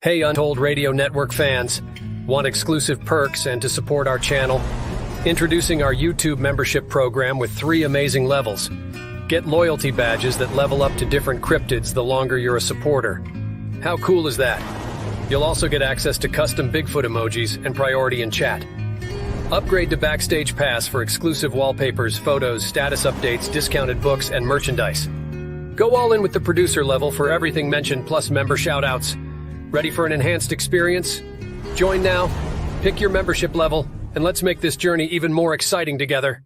Hey Untold Radio Network fans, want exclusive perks and to support our channel? Introducing our YouTube membership program with 3 amazing levels. Get loyalty badges that level up to different cryptids the longer you're a supporter. How cool is that? You'll also get access to custom Bigfoot emojis and priority in chat. Upgrade to Backstage Pass for exclusive wallpapers, photos, status updates, discounted books, and merchandise. Go all in with the producer level for everything mentioned plus member shoutouts. Ready for an enhanced experience? Join now, pick your membership level, and let's make this journey even more exciting together.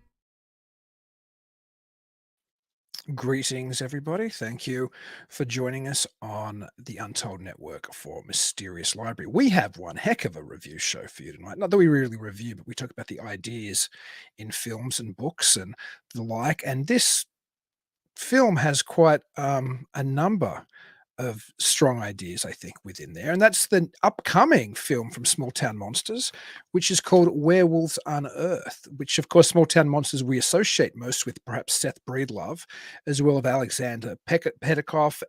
Greetings, everybody. Thank you for joining us on the Untold Network for Mysterious Library. We have one heck of a review show for you tonight. Not that we really review, but we talk about the ideas in films and books and the like. And this film has quite a number of strong ideas, I think, within there. And that's the upcoming film from Small Town Monsters, which is called Werewolves Unearthed, which, of course, Small Town Monsters we associate most with perhaps Seth Breedlove, as well as Alexander Petikoff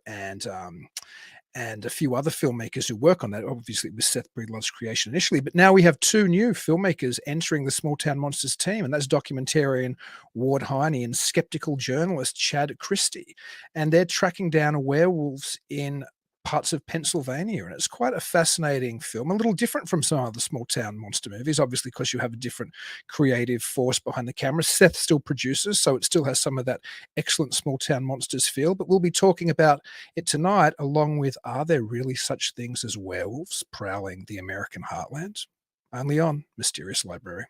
and a few other filmmakers who work on that. Obviously, it was Seth Breedlove's creation initially, but now we have 2 new filmmakers entering the Small Town Monsters team, and that's documentarian Ward Hiney and skeptical journalist Chad Christy. And they're tracking down werewolves in parts of Pennsylvania, and it's quite a fascinating film, a little different from some other small town monster movies, obviously, because you have a different creative force behind the camera. Seth still produces, so it still has some of that excellent small town monsters feel, but we'll be talking about it tonight, along with, are there really such things as werewolves prowling the American heartland? Only on Mysterious Library.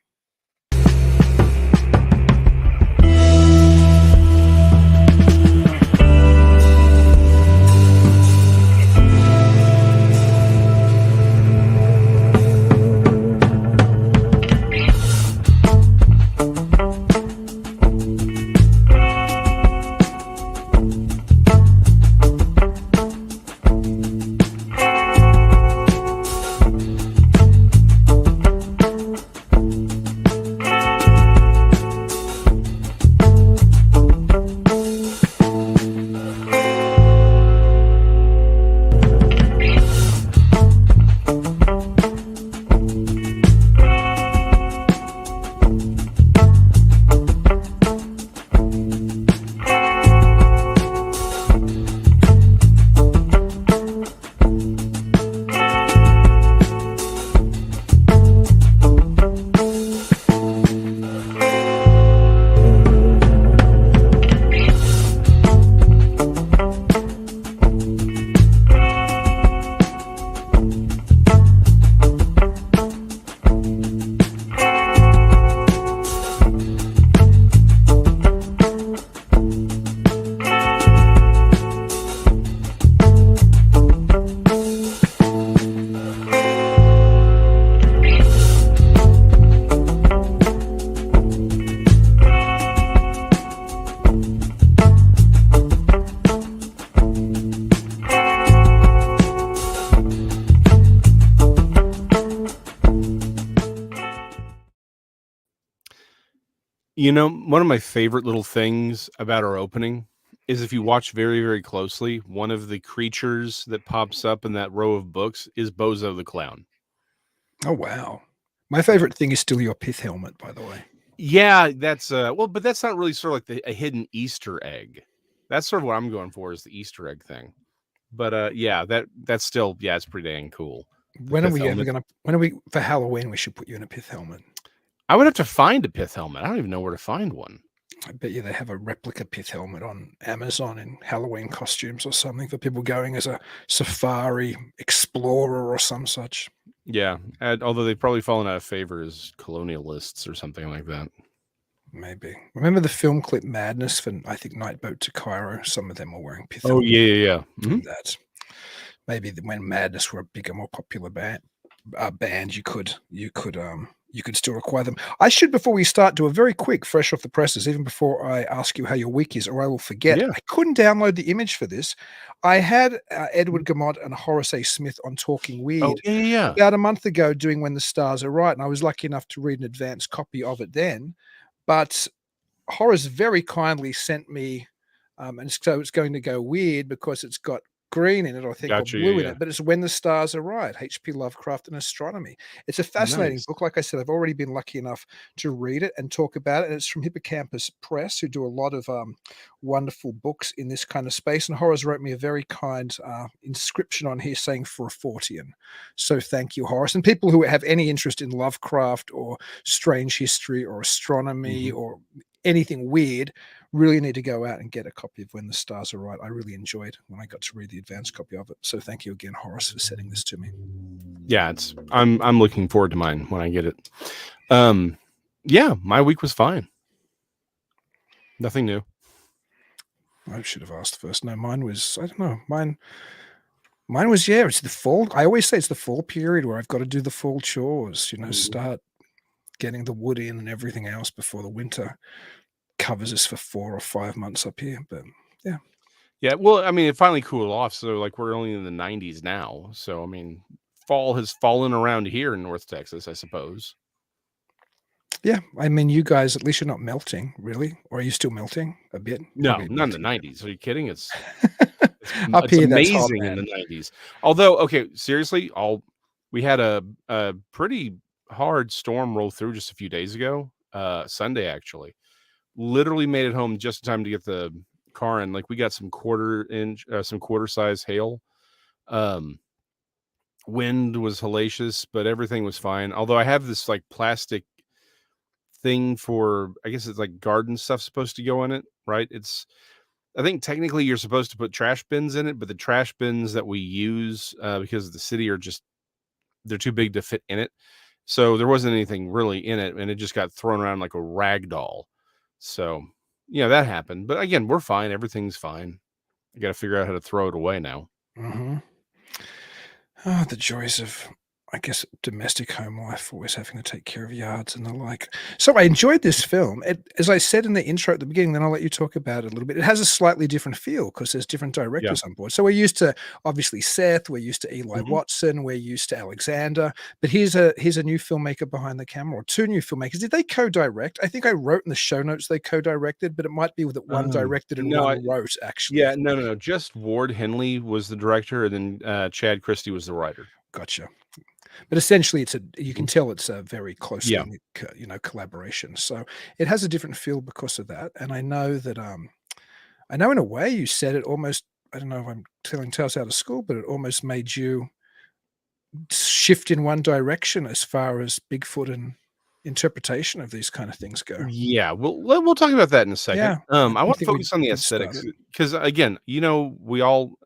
You know, one of my favorite little things about our opening is if you watch very, very closely, one of the creatures that pops up in that row of books is Bozo the Clown. Oh, wow. My favorite thing is still your pith helmet, by the way. Yeah, that's well, but that's not really sort of like a hidden Easter egg. That's sort of what I'm going for, is the Easter egg thing. But yeah, that's still, yeah, it's pretty dang cool. When are we for Halloween, we should put you in a pith helmet. I would have to find a pith helmet. I don't even know where to find one. I bet you they have a replica pith helmet on Amazon in Halloween costumes or something for people going as a safari explorer or some such. Yeah, although they've probably fallen out of favor as colonialists or something like that. Maybe. Remember the film clip Madness for, I think, Night Boat to Cairo? Some of them were wearing pith helmets. Oh, yeah. Mm-hmm. That. Maybe when Madness were a bigger, more popular band, you could still require them. I should, before we start, do a very quick, fresh off the presses, even before I ask you how your week is, or I will forget. Yeah. I couldn't download the image for this. I had Edward Gamont and Horace A. Smith on Talking Weird about a month ago doing When the Stars Are Right, and I was lucky enough to read an advanced copy of it then. But Horace very kindly sent me, and so it's going to go weird because it's got green in it, I think, or Gotcha. blue in Yeah. it, but it's When the Stars Are Right, H.P. Lovecraft and Astronomy. It's a fascinating Nice. book. Like I said, I've already been lucky enough to read it and talk about it. And it's from Hippocampus Press, who do a lot of wonderful books in this kind of space. And Horace wrote me a very kind inscription on here saying for a Fortean. So thank you, Horace. And people who have any interest in Lovecraft or strange history or astronomy or anything weird really need to go out and get a copy of When the Stars Are Right. I really enjoyed when I got to read the advanced copy of it. So thank you again, Horace, for sending this to me. Yeah, I'm looking forward to mine when I get it. Yeah, my week was fine. Nothing new. I should have asked first. No, mine was, I don't know, mine was, yeah, it's the fall. I always say it's the fall period where I've got to do the fall chores, start getting the wood in and everything else before the winter covers us for 4 or 5 months up here. But yeah. Yeah, well, I mean, it finally cooled off, so like we're only in the 90s now. So I mean, fall has fallen around here in North Texas, I suppose. Yeah, I mean, you guys, at least you're not melting, really. Or are you still melting a bit? No, Probably a not in bit the 90s. Are you kidding? Up It's here, that's hot, amazing in man. the 90s. Although, okay, seriously, we had a pretty hard storm roll through just a few days ago, Sunday actually. Literally made it home just in time to get the car in. Like we got some quarter size hail. Wind was hellacious, but everything was fine. Although I have this like plastic thing for, I guess it's like garden stuff supposed to go in it, right? I think technically you're supposed to put trash bins in it, but the trash bins that we use because of the city they're too big to fit in it. So there wasn't anything really in it, and it just got thrown around like a rag doll. So yeah, that happened. But again, we're fine. Everything's fine. I got to figure out how to throw it away now. Mm-hmm. Oh, the joys of, I guess, domestic home life, always having to take care of yards and the like. So I enjoyed this film. As I said in the intro at the beginning, then I'll let you talk about it a little bit. It has a slightly different feel because there's different Yeah. directors on board. So we're used to, obviously, Seth, we're used to Eli Mhm. Watson, we're used to Alexander, but here's a new filmmaker behind the camera, or 2 new filmmakers. Did they co-direct? I think I wrote in the show notes they co-directed, but it might be that one directed and no, one wrote, actually. Yeah, no. Just Ward Hiney was the director, and then Chad Christy was the writer. Gotcha. But essentially, you can tell it's a very closely Yeah. knit, collaboration. So it has a different feel because of that. And I know that I know in a way you said it almost. I don't know if I'm telling tales out of school, but it almost made you shift in one direction as far as Bigfoot and interpretation of these kind of things go. Yeah, we'll talk about that in a second. Yeah, I do want to think we focus on the did start aesthetics it. because again, we all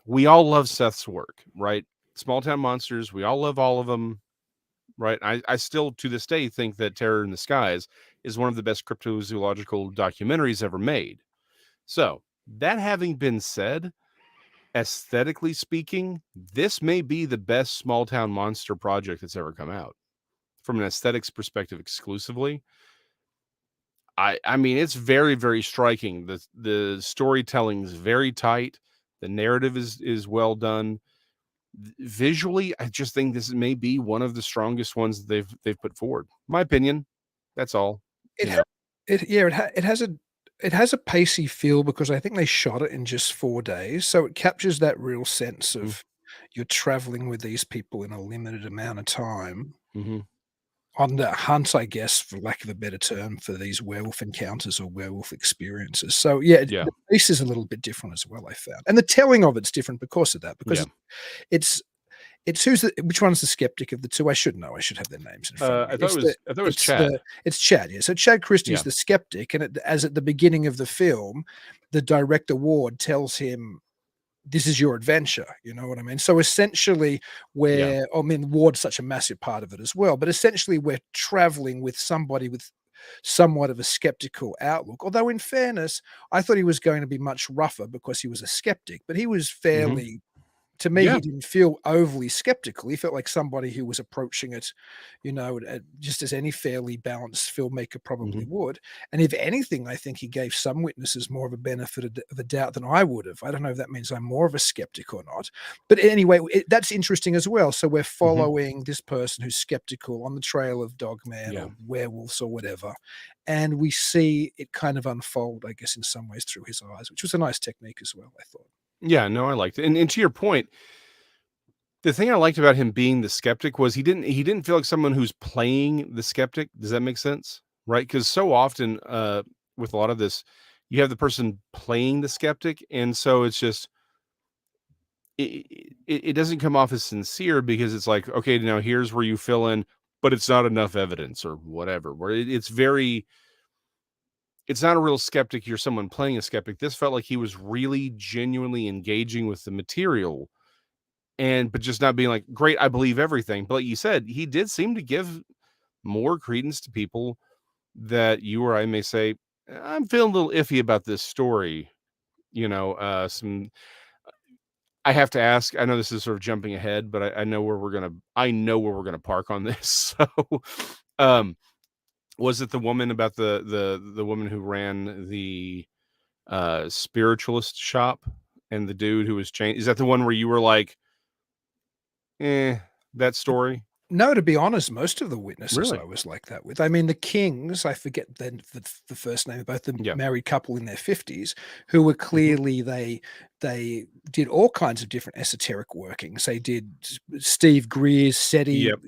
love Seth's work, right? Small Town Monsters, we all love all of them, right? I still to this day think that Terror in the Skies is one of the best cryptozoological documentaries ever made. So that having been said, aesthetically speaking, this may be the best small town monster project that's ever come out from an aesthetics perspective exclusively. I mean, it's very, very striking. The storytelling is very tight. The narrative is well done. Visually, I just think this may be one of the strongest ones they've put forward. My opinion. That's all. It You ha- know. it has a pacey feel because I think they shot it in just 4 days, so it captures that real sense Mhm. of you're traveling with these people in a limited amount of time Mhm. on the hunt, I guess, for lack of a better term, for these werewolf encounters or werewolf experiences. So yeah, Yeah. the pace is a little bit different as well, I found, and the telling of it's different because of that. Because Yeah. it's which one's the skeptic of the 2? I should know. I should have their names in front of me. I thought it was Chad. It's Chad, yeah. So Chad Christie's Yeah. the skeptic, and as at the beginning of the film, the director Ward tells him, "This is your adventure." You know what I mean? So essentially, Yeah. I mean, Ward's such a massive part of it as well, but essentially, we're traveling with somebody with somewhat of a skeptical outlook. Although, in fairness, I thought he was going to be much rougher because he was a skeptic, but he was Mhm. fairly, to me, Yeah. he didn't feel overly skeptical. He felt like somebody who was approaching it, just as any fairly balanced filmmaker probably Mhm. would. And if anything, I think he gave some witnesses more of a benefit of the doubt than I would have. I don't know if that means I'm more of a skeptic or not. But anyway, that's interesting as well. So we're Mhm. following this person who's skeptical on the trail of Dogman Yeah. or werewolves or whatever. And we see it kind of unfold, I guess, in some ways through his eyes, which was a nice technique as well, I thought. Yeah, no, I liked it. And to your point, the thing I liked about him being the skeptic was he didn't feel like someone who's playing the skeptic. Does that make sense? Right? Because so often with a lot of this, you have the person playing the skeptic, and so it's just it doesn't come off as sincere because it's like, okay, now here's where you fill in, but it's not enough evidence or whatever. Where it's not a real skeptic. You're someone playing a skeptic. This felt like he was really genuinely engaging with the material, but just not being like, great, I believe everything. But like you said, he did seem to give more credence to people that you or I may say, I'm feeling a little iffy about this story. I have to ask, I know this is sort of jumping ahead, but I know where we're gonna park on this. So was it the woman about the woman who ran the spiritualist shop and the dude who was changed? Is that the one where you were like, that story? No, to be honest, most of the witnesses Really? I was like that with. I mean, the Kings, I forget the first name of both the Yeah. married couple in their 50s, who were clearly they did all kinds of different esoteric workings. They did Steve Greer's SETI Yep.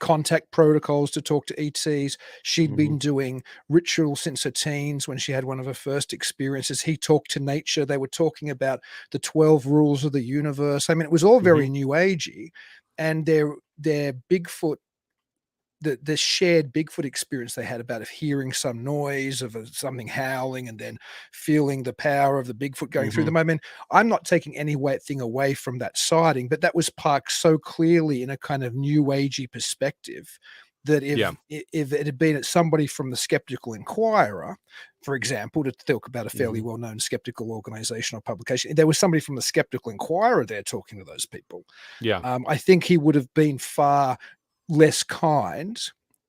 contact protocols to talk to ETs. She'd been Mhm. doing ritual since her teens when she had one of her first experiences. He talked to nature. They were talking about the 12 rules of the universe. I mean, it was all very new agey. And their Bigfoot, the shared Bigfoot experience they had about of hearing some noise of something howling and then feeling the power of the Bigfoot going through them. I mean, I'm not taking any thing away from that sighting, but that was parked so clearly in a kind of new agey perspective that Yeah. if it had been somebody from the Skeptical Inquirer, for example, to talk about a fairly well-known skeptical organization or publication, there was somebody from the Skeptical Inquirer there talking to those people. Yeah. I think he would have been far less kind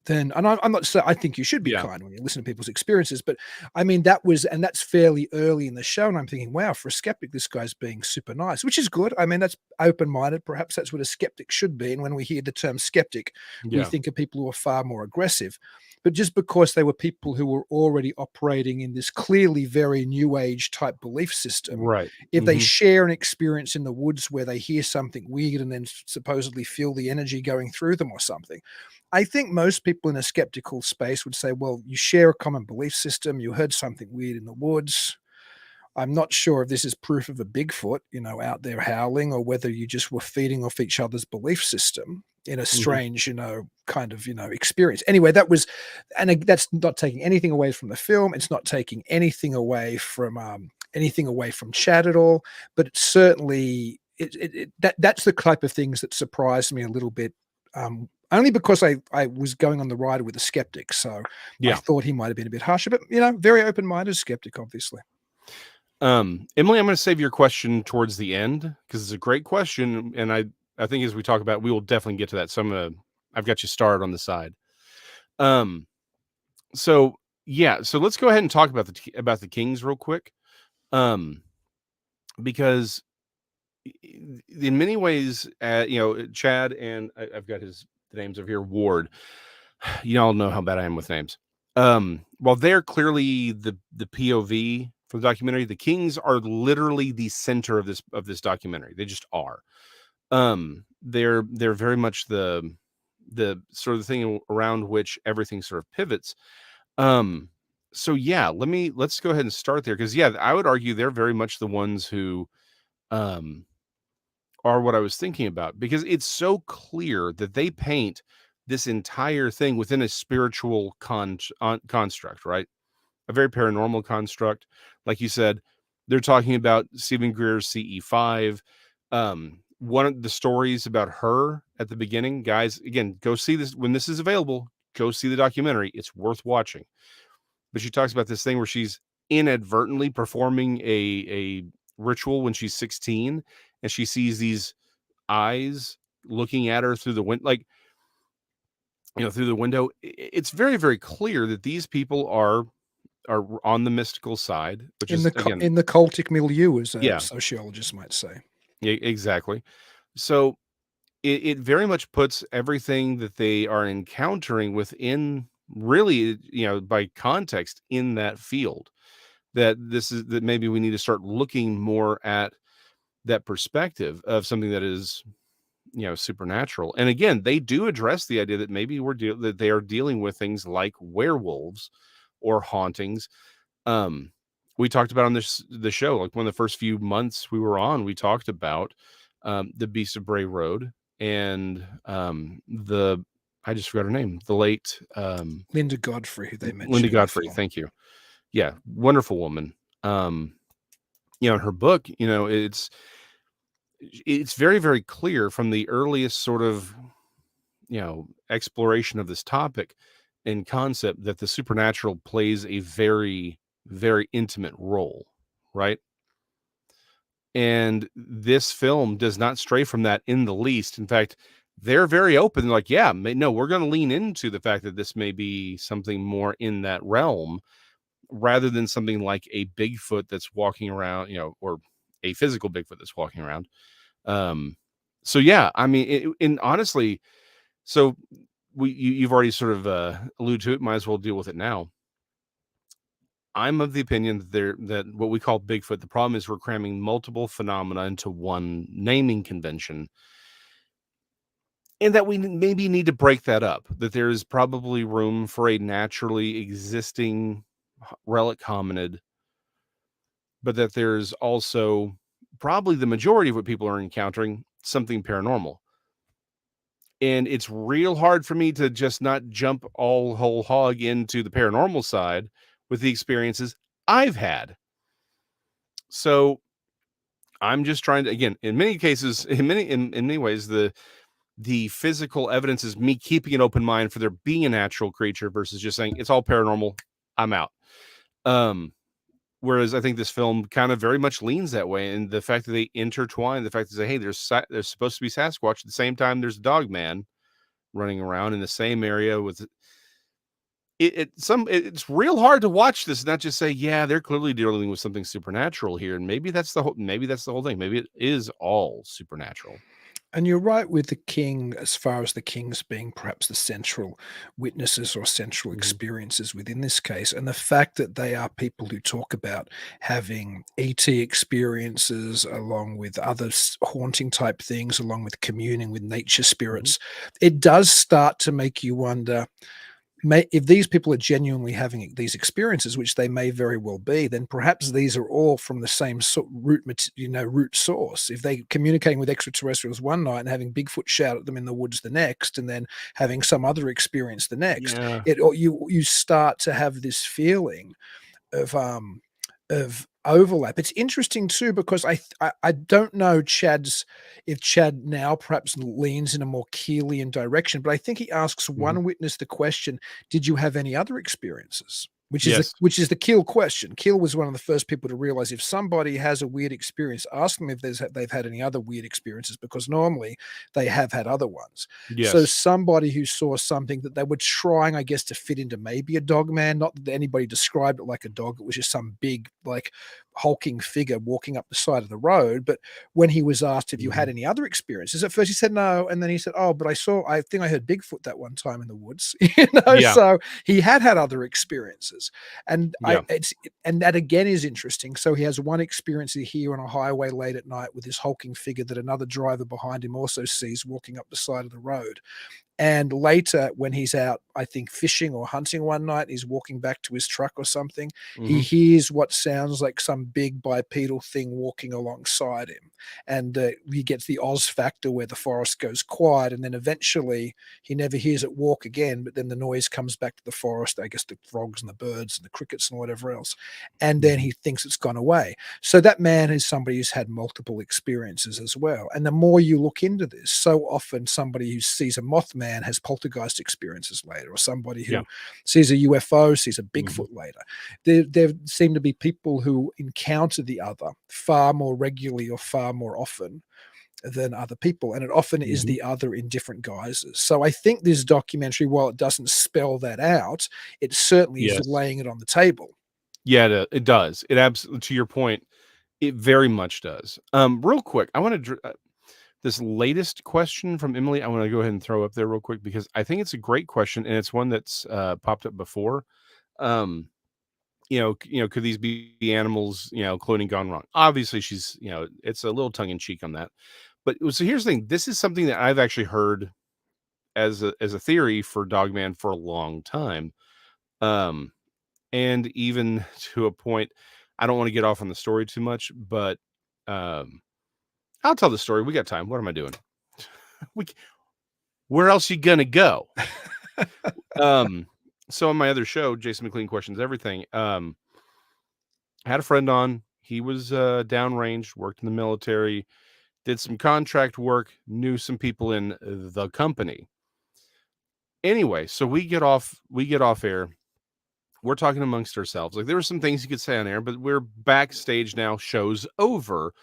than, and I'm not saying I think you should be Yeah. kind when you listen to people's experiences, but I mean that's fairly early in the show, and I'm thinking, wow, for a skeptic, this guy's being super nice, which is good. I mean, that's open-minded. Perhaps that's what a skeptic should be. And when we hear the term skeptic, we Yeah. think of people who are far more aggressive. But just because they were people who were already operating in this clearly very new age type belief system, Right. if they share an experience in the woods where they hear something weird and then supposedly feel the energy going through them or something, I think most people in a skeptical space would say, well, you share a common belief system, you heard something weird in the woods. I'm not sure if this is proof of a Bigfoot, out there howling, or whether you just were feeding off each other's belief system in a strange, kind of, experience. Anyway, that's not taking anything away from the film. It's not taking anything away from Chad at all. But it's certainly that's the type of things that surprised me a little bit. Only because I was going on the ride with a skeptic, so I thought he might have been a bit harsher. But very open-minded skeptic, obviously. Emily, I'm going to save your question towards the end because it's a great question, and I think as we talk about it, we will definitely get to that. So I've got you started on the side. So let's go ahead and talk about the Kings real quick, because in many ways, Chad and I've got the names over here, Ward. You all know how bad I am with names. While they're clearly the POV for the documentary, the Kings are literally the center of this documentary. They just are. They're very much the sort of thing around which everything sort of pivots. So yeah, let's go ahead and start there, because I would argue they're very much the ones who are what I was thinking about, because it's so clear that they paint this entire thing within a spiritual construct, right? A very paranormal construct. Like you said, they're talking about Stephen Greer's CE5. One of the stories about her at the beginning, guys, again, go see this when this is available. Go see the documentary. It's worth watching. But she talks about this thing where she's inadvertently performing a ritual when she's 16, and she sees these eyes looking at her through the window, like, through the window. It's very, very clear that these people are on the mystical side, which in is, again, in the cultic milieu, as Yeah. sociologists might say. Exactly. So it very much puts everything that they are encountering within, really, by context, in that field. That maybe we need to start looking more at that perspective of something that is, supernatural. And again, they do address the idea that maybe that they are dealing with things like werewolves or hauntings. We talked about on the show, like one of the first few months we were on, we talked about the Beast of Bray Road and I just forgot her name, the late Linda Godfrey, who they mentioned. Linda Godfrey, thank you. Yeah, wonderful woman. In her book, it's very, very clear from the earliest sort of, exploration of this topic and concept that the supernatural plays a very, very intimate role, right? And this film does not stray from that in the least. In fact, they're very open. Like, yeah, no, we're going to lean into the fact that this may be something more in that realm rather than something like a Bigfoot that's walking around, or a physical Bigfoot that's walking around. So yeah, I mean, and honestly, so you've already sort of alluded to it. Might as well deal with it now. I'm of the opinion that what we call Bigfoot, the problem is we're cramming multiple phenomena into one naming convention, and that we maybe need to break that up. That there is probably room for a naturally existing relic hominid, but that there's also probably the majority of what people are encountering something paranormal. And it's real hard for me to just not jump all whole hog into the paranormal side with the experiences I've had. So I'm just trying to, again, in many cases, in many ways, the physical evidence is me keeping an open mind for there being a natural creature versus just saying it's all paranormal, I'm out. Whereas I think this film kind of very much leans that way, and the fact that they intertwine, the fact that they say, hey, there's supposed to be Sasquatch at the same time there's Dogman running around in the same area with it's real hard to watch this and not just say, yeah, they're clearly dealing with something supernatural here, and maybe that's the whole thing. Maybe it is all supernatural. And you're right with the king, as far as the kings being perhaps the central witnesses or central experiences within this case. And the fact that they are people who talk about having ET experiences along with other haunting type things, along with communing with nature spirits, it does start to make you wonder, if these people are genuinely having these experiences, which they may very well be, then perhaps these are all from the same root source. If they're communicating with extraterrestrials one night and having Bigfoot shout at them in the woods the next, and then having some other experience the next, you start to have this feeling of overlap. It's interesting too, because I don't know if Chad now perhaps leans in a more Keelian direction, but I think he asks one witness the question, "Did you have any other experiences?" Which is the Keel question. Keel was one of the first people to realize if somebody has a weird experience, ask them if they've had any other weird experiences, because normally they have had other ones. So somebody who saw something that they were trying, I guess, to fit into maybe a Dogman, not that anybody described it like a dog, it was just some big, like, hulking figure walking up the side of the road. But when he was asked if you had any other experiences, at first he said no, and then he said, "Oh, but I think I heard Bigfoot that one time in the woods." So he had other experiences. And and that again is interesting. So he has one experience here on a highway late at night with this hulking figure that another driver behind him also sees walking up the side of the road. And later, when he's out, I think, fishing or hunting one night, he's walking back to his truck or something, he hears what sounds like some big bipedal thing walking alongside him. And he gets the Oz factor where the forest goes quiet, and then eventually he never hears it walk again, but then the noise comes back to the forest, I guess the frogs and the birds and the crickets and whatever else, and then he thinks it's gone away. So that man is somebody who's had multiple experiences as well. And the more you look into this, so often somebody who sees a Mothman has poltergeist experiences later, or somebody who sees a UFO sees a Bigfoot later. There seem to be people who encounter the other far more regularly or far more often than other people, and it often is the other in different guises. So I think this documentary, while it doesn't spell that out, it certainly is laying it on the table. Yeah, it does. It absolutely, to your point, it very much does. Real quick, I want to this latest question from Emily, I want to go ahead and throw up there real quick, because I think it's a great question, and it's one that's popped up before. could these be animals, cloning gone wrong? Obviously, she's, it's a little tongue in cheek on that. But so here's the thing: this is something that I've actually heard as a theory for Dogman for a long time, and even to a point. I don't want to get off on the story too much, but I'll tell the story. We got time. What am I doing? Where else you gonna go? So on my other show, Jason McLean Questions Everything, I had a friend on. He was downrange, worked in the military, did some contract work, knew some people in the company. Anyway, so we get off air. We're talking amongst ourselves. Like, there were some things you could say on air, but we're backstage now. Show's over.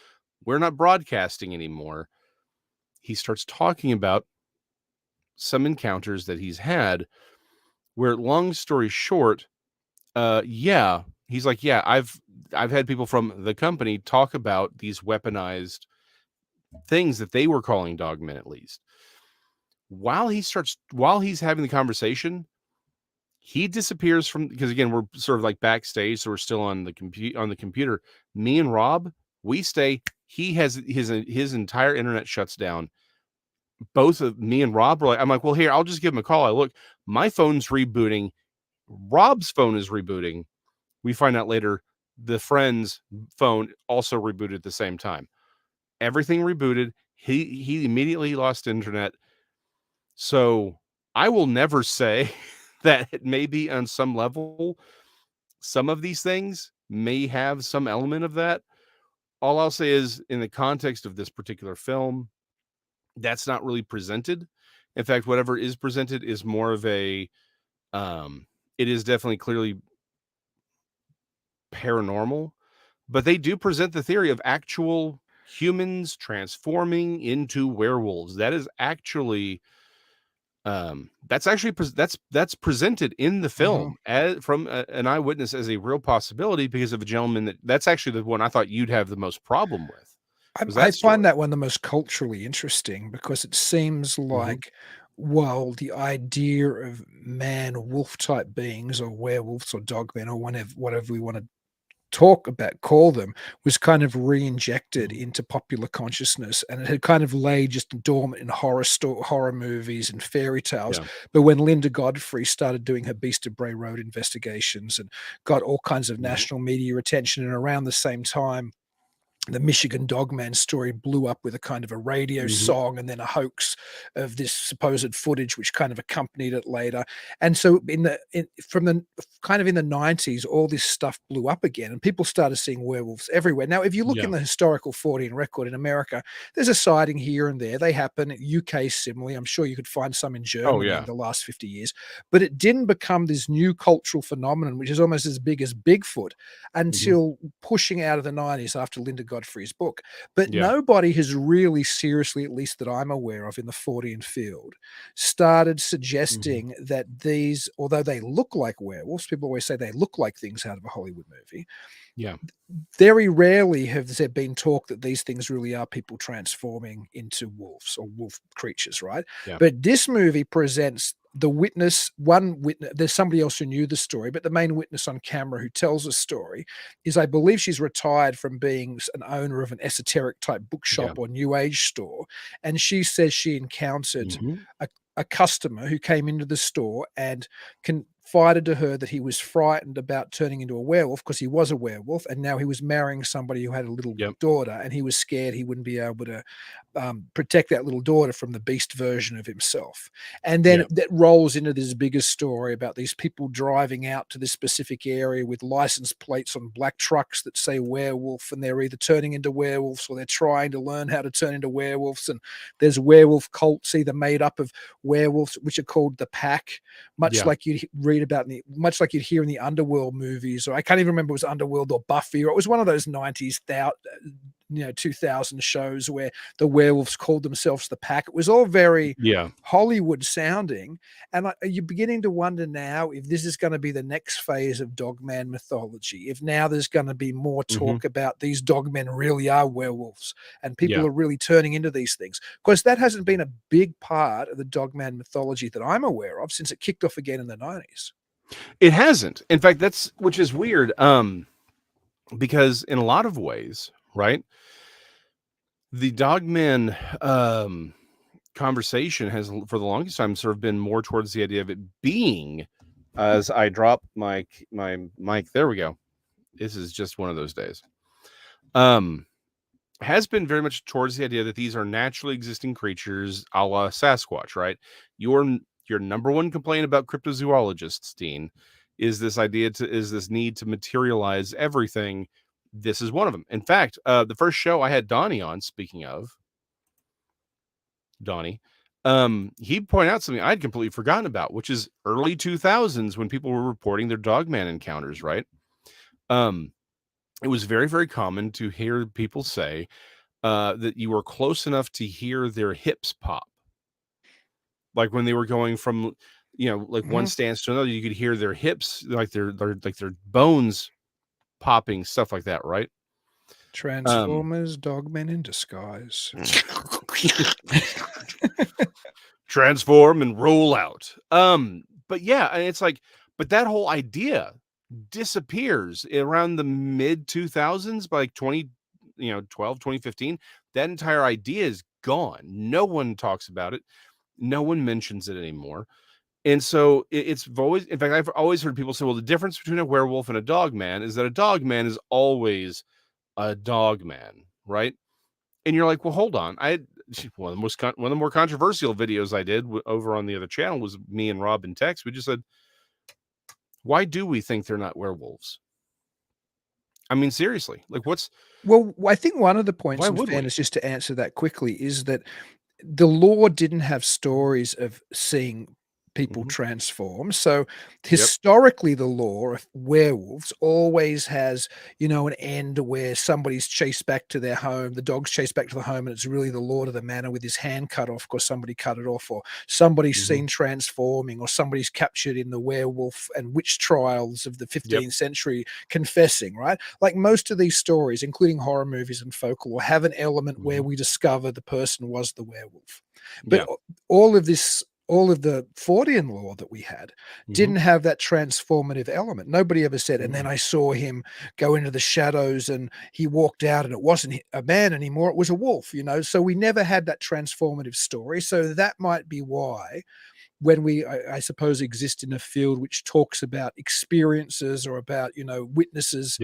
We're not broadcasting anymore. He starts talking about some encounters that he's had where, long story short, he's like, yeah, I've had people from the company talk about these weaponized things that they were calling dogmen, at least. While he's having the conversation, he disappears from, because again, we're sort of like backstage, so we're still on the computer. Me and Rob, we stay. He has his entire internet shuts down. Both of me and Rob were like, I'm like, well, here, I'll just give him a call. I look, my phone's rebooting. Rob's phone is rebooting. We find out later the friend's phone also rebooted at the same time. Everything rebooted. He immediately lost internet. So I will never say that it may be on some level, some of these things may have some element of that. All I'll say is, in the context of this particular film, that's not really presented. In fact, whatever is presented is more of a, it is definitely clearly paranormal, but they do present the theory of actual humans transforming into werewolves. That is actually, that's presented in the film as from an eyewitness as a real possibility, because of a gentleman that's actually the one I thought you'd have the most problem with. I find that one the most culturally interesting, because it seems like, well, the idea of man-wolf type beings, or werewolves, or dogmen, or whatever we want to call them, was kind of re-injected into popular consciousness, and it had kind of lay just dormant in horror movies and fairy tales. Yeah. But when Linda Godfrey started doing her Beast of Bray Road investigations and got all kinds of national media attention, and around the same time the Michigan Dogman story blew up with a kind of a radio song, and then a hoax of this supposed footage which kind of accompanied it later. And so from the 90s, all this stuff blew up again, and people started seeing werewolves everywhere. Now, if you look in the historical Fortean record in America, there's a sighting here and there. They happen. UK similarly. I'm sure you could find some in Germany in the last 50 years. But it didn't become this new cultural phenomenon, which is almost as big as Bigfoot, until pushing out of the 90s after Linda Godfrey's book. But nobody has really seriously, at least that I'm aware of in the Fortean field, started suggesting that these, although they look like werewolves, people always say they look like things out of a Hollywood movie. Yeah. Very rarely has there been talk that these things really are people transforming into wolves or wolf creatures, right? Yeah. But this movie presents the witness, one witness, there's somebody else who knew the story, but the main witness on camera who tells the story is, I believe she's retired from being an owner of an esoteric type bookshop or new age store. And she says she encountered a customer who came into the store and confided to her that he was frightened about turning into a werewolf, because he was a werewolf, and now he was marrying somebody who had a little daughter, and he was scared he wouldn't be able to protect that little daughter from the beast version of himself. And then that rolls into this bigger story about these people driving out to this specific area with license plates on black trucks that say werewolf, and they're either turning into werewolves or they're trying to learn how to turn into werewolves. And there's werewolf cults either made up of werewolves, which are called the Pack, much like you'd read about much like you'd hear in the Underworld movies, or I can't even remember if it was Underworld or Buffy, or it was one of those 90s 2000 shows where the werewolves called themselves the Pack. It was all very Hollywood sounding. And you're beginning to wonder now if this is going to be the next phase of dogman mythology, if now there's going to be more talk about these dogmen really are werewolves and people are really turning into these things. Because that hasn't been a big part of the dogman mythology that I'm aware of since it kicked off again in the 90s. It hasn't. In fact, which is weird. Because in a lot of ways, right, the Dogman conversation has, for the longest time, sort of been more towards the idea of it being, as I drop my mic, there we go. This is just one of those days. Has been very much towards the idea that these are naturally existing creatures, a la Sasquatch, right? Your number one complaint about cryptozoologists, Dean, is this need to materialize everything. This is one of them. In fact, the first show I had Donnie on, speaking of Donnie, he pointed out something I'd completely forgotten about, which is early 2000s when people were reporting their Dogman encounters, right? It was very, very common to hear people say that you were close enough to hear their hips pop. Like when they were going from, one stance to another, you could hear their hips, like their bones popping, stuff like that, right? Transformers, Dogmen in disguise. Transform and roll out. But yeah, and it's like, but that whole idea disappears around the mid 2000s by like 2012, 2015. That entire idea is gone. No one talks about it. No one mentions it anymore. And so it's always, in fact, I've always heard people say, well, the difference between a werewolf and a dogman is that a dogman is always a dogman, right? And you're like, well, hold on. One of the more controversial videos I did over on the other channel was me and Rob in text. We just said, why do we think they're not werewolves? I mean, seriously, like well, I think one of the points in fairness, just to answer that quickly, is that the law didn't have stories of seeing people transform. So historically, the law of werewolves always has, an end where somebody's chased back to their home, the dog's chased back to the home, and it's really the lord of the manor with his hand cut off because somebody cut it off, or somebody's seen transforming, or somebody's captured in the werewolf and witch trials of the 15th century confessing, right? Like most of these stories, including horror movies and folklore, have an element where we discover the person was the werewolf. But all of the Fortean law that we had didn't have that transformative element. Nobody ever said, and then I saw him go into the shadows and he walked out and it wasn't a man anymore, it was a wolf, So we never had that transformative story. So that might be why when we, I suppose, exist in a field which talks about experiences or about, witnesses,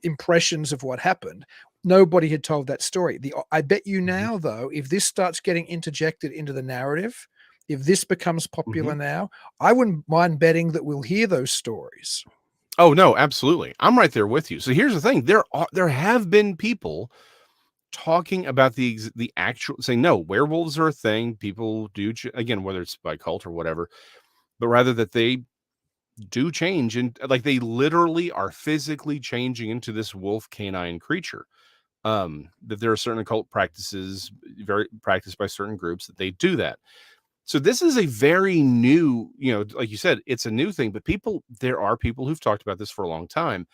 impressions of what happened, nobody had told that story. I bet you now, though, if this starts getting interjected into the narrative, if this becomes popular now, I wouldn't mind betting that we'll hear those stories. Oh, no, absolutely. I'm right there with you. So here's the thing. There have been people talking about the actual, saying, no, werewolves are a thing. People do, again, whether it's by cult or whatever, but rather that they do change. And like they literally are physically changing into this wolf canine creature. That there are certain occult practices practiced by certain groups that they do that. So this is a very new, like you said, it's a new thing, but there are people who've talked about this for a long time.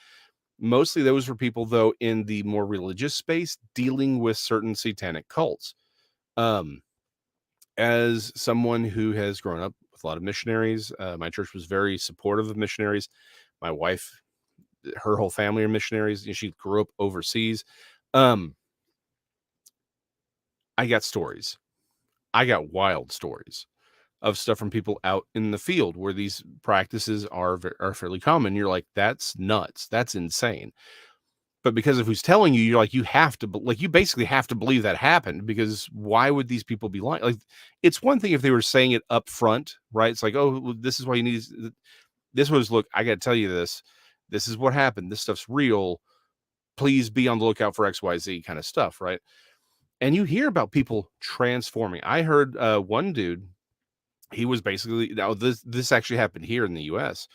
Mostly those were people, though, in the more religious space dealing with certain satanic cults. As someone who has grown up with a lot of missionaries, my church was very supportive of missionaries. My wife, her whole family are missionaries. She grew up overseas. I got stories. I got wild stories of stuff from people out in the field where these practices are fairly common. You're like, that's nuts. That's insane. But because of who's telling you, you're like, you basically have to believe that happened, because why would these people be lying? Like, it's one thing if they were saying it up front, right? It's like, oh, well, this is why you need this was, look, I got to tell you this. This is what happened. This stuff's real. Please be on the lookout for XYZ kind of stuff, right? And you hear about people transforming. I heard one dude, he was basically, now this actually happened here in the US.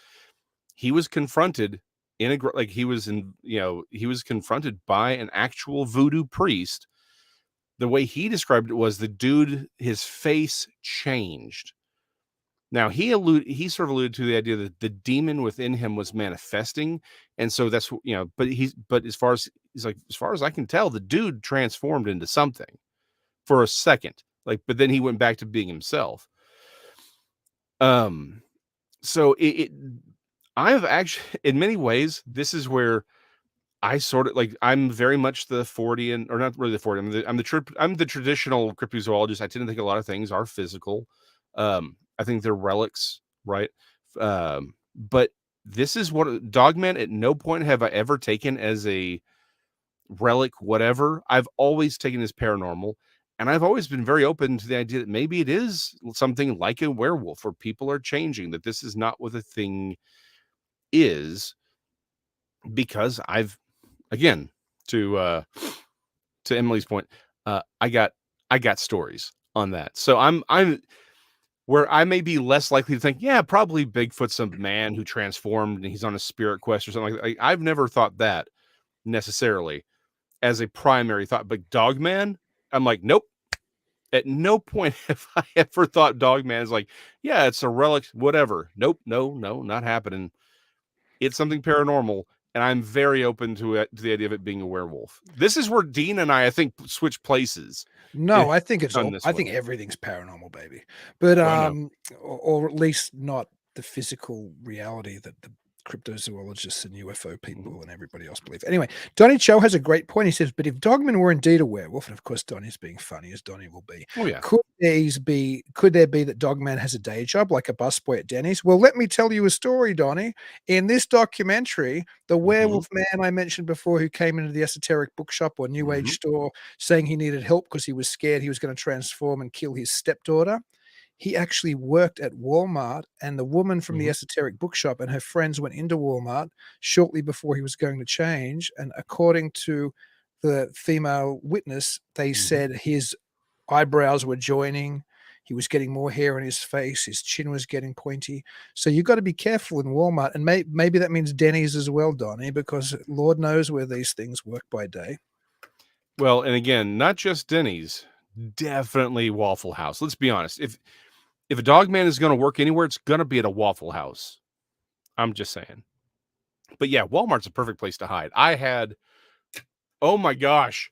He was confronted he was confronted by an actual voodoo priest. The way he described it was the dude, his face changed. Now he sort of alluded to the idea that the demon within him was manifesting. And so that's, but as far as I can tell, the dude transformed into something for a second, but then he went back to being himself. So I've actually, in many ways, this is where I sort of like, I'm very much the Fortean, or not really the Fortean. I'm the traditional cryptozoologist. I tend to think a lot of things are physical. I think they're relics, right? But this is what Dogman, at no point have I ever taken as a relic, whatever. I've always taken as paranormal. And I've always been very open to the idea that maybe it is something like a werewolf, or people are changing, that this is not what the thing is, because I've, again, to Emily's point, I got stories on that. So I'm where I may be less likely to think, yeah, probably Bigfoot's a man who transformed and he's on a spirit quest or something like that. I've never thought that necessarily as a primary thought, but Dogman, I'm like, nope. At no point have I ever thought Dogman is like, yeah, it's a relic, whatever. Nope, no, not happening. It's something paranormal, and I'm very open to it, to the idea of it being a werewolf. This is where Dean and I think, switch places. No, I think it's on all. this I think one. everything's paranormal, baby. But Well, no. or at least not the physical reality that the cryptozoologists and UFO people and everybody else believe. Anyway, Donnie Cho has a great point. He says, "But if Dogman were indeed a werewolf, and of course Donnie's being funny as Donnie will be, Oh yeah. could there be that Dogman has a day job like a busboy at Denny's? Well, let me tell you a story, Donnie. In this documentary, the werewolf man I mentioned before, who came into the esoteric bookshop or New Age store saying he needed help because he was scared he was going to transform and kill his stepdaughter, he actually worked at Walmart, and the woman from the esoteric bookshop and her friends went into Walmart shortly before he was going to change. And according to the female witness, they said his eyebrows were joining. He was getting more hair on his face. His chin was getting pointy. So you've got to be careful in Walmart. And maybe that means Denny's as well, Donnie, because Lord knows where these things work by day. Well, and again, not just Denny's, definitely Waffle House. Let's be honest. If a Dogman is going to work anywhere, it's going to be at a Waffle House. I'm just saying. But yeah, Walmart's a perfect place to hide. Oh my gosh.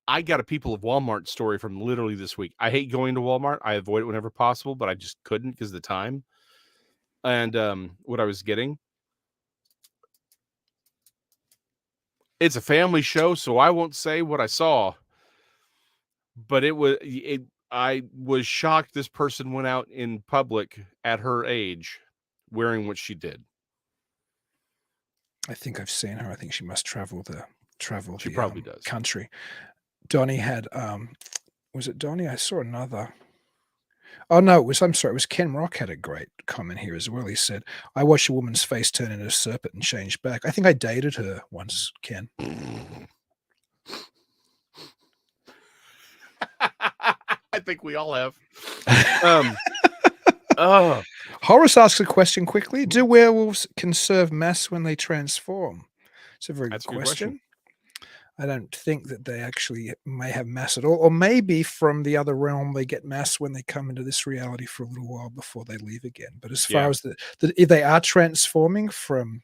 I got a People of Walmart story from literally this week. I hate going to Walmart. I avoid it whenever possible, but I just couldn't because of the time. And what I was getting. It's a family show, so I won't say what I saw. But I was shocked this person went out in public at her age wearing what she did. I think I've seen her. I think she must travel the She probably does. country. Donnie had was it Donnie? I saw another. Oh no, it was Ken Rock had a great comment here as well. He said, "I watched a woman's face turn into a serpent and change back." I think I dated her once, Ken. I think we all have. Horace asks a question quickly. Do werewolves conserve mass when they transform? It's a very good question. I don't think that they actually may have mass at all. Or maybe from the other realm, they get mass when they come into this reality for a little while before they leave again. But as far as if they are transforming from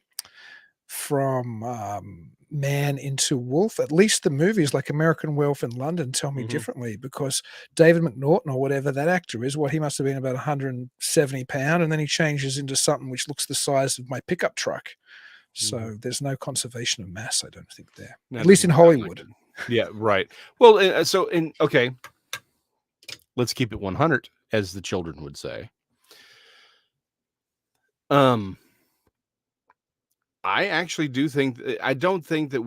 man into wolf, at least the movies like American Werewolf in London tell me differently, because David McNaughton, or whatever that actor is, he must have been about 170 pounds, and then he changes into something which looks the size of my pickup truck. So there's no conservation of mass, I don't think, there. At least in Hollywood. Yeah, right. Well, okay. Let's keep it 100, as the children would say. I actually do think I don't think that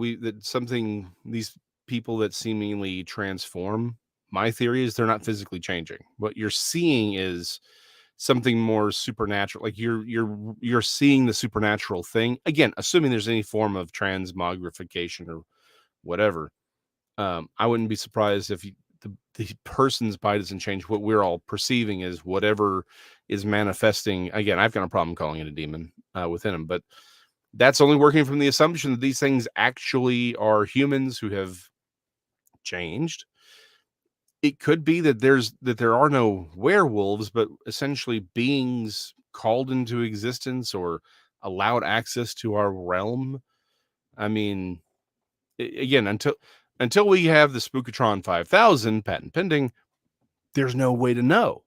these people that seemingly transform, my theory is they're not physically changing. What you're seeing is something more supernatural. Like you're seeing the supernatural thing. Again, assuming there's any form of transmogrification or whatever. I wouldn't be surprised if the person's body doesn't change. What we're all perceiving is whatever is manifesting. Again, I've got a problem calling it a demon within them, but that's only working from the assumption that these things actually are humans who have changed. It could be that there are no werewolves, but essentially beings called into existence or allowed access to our realm. I mean, again, until we have the Spookatron 5000 patent pending, there's no way to know.